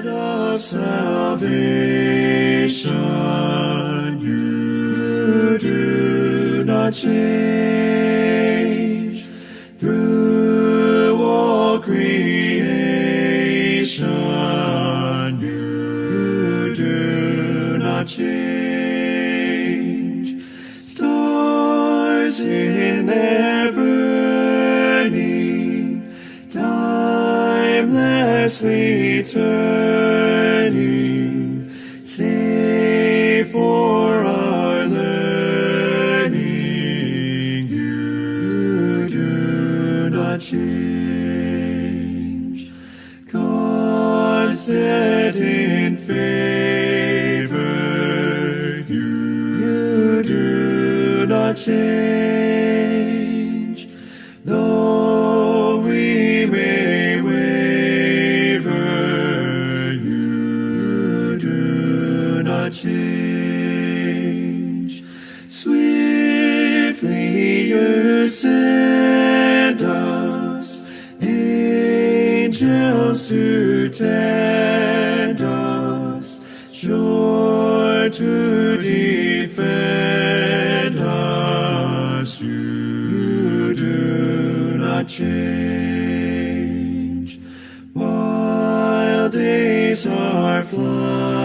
of salvation, you do not change. Through all creation, you do not change. Stars in their burning, timelessly turning, save for our learning, you do not change. Constant in favor, you do not change. Though we may waver, you do not change. Swiftly you send us angels to tend us, sure to defend us. You do not change. While days are flooded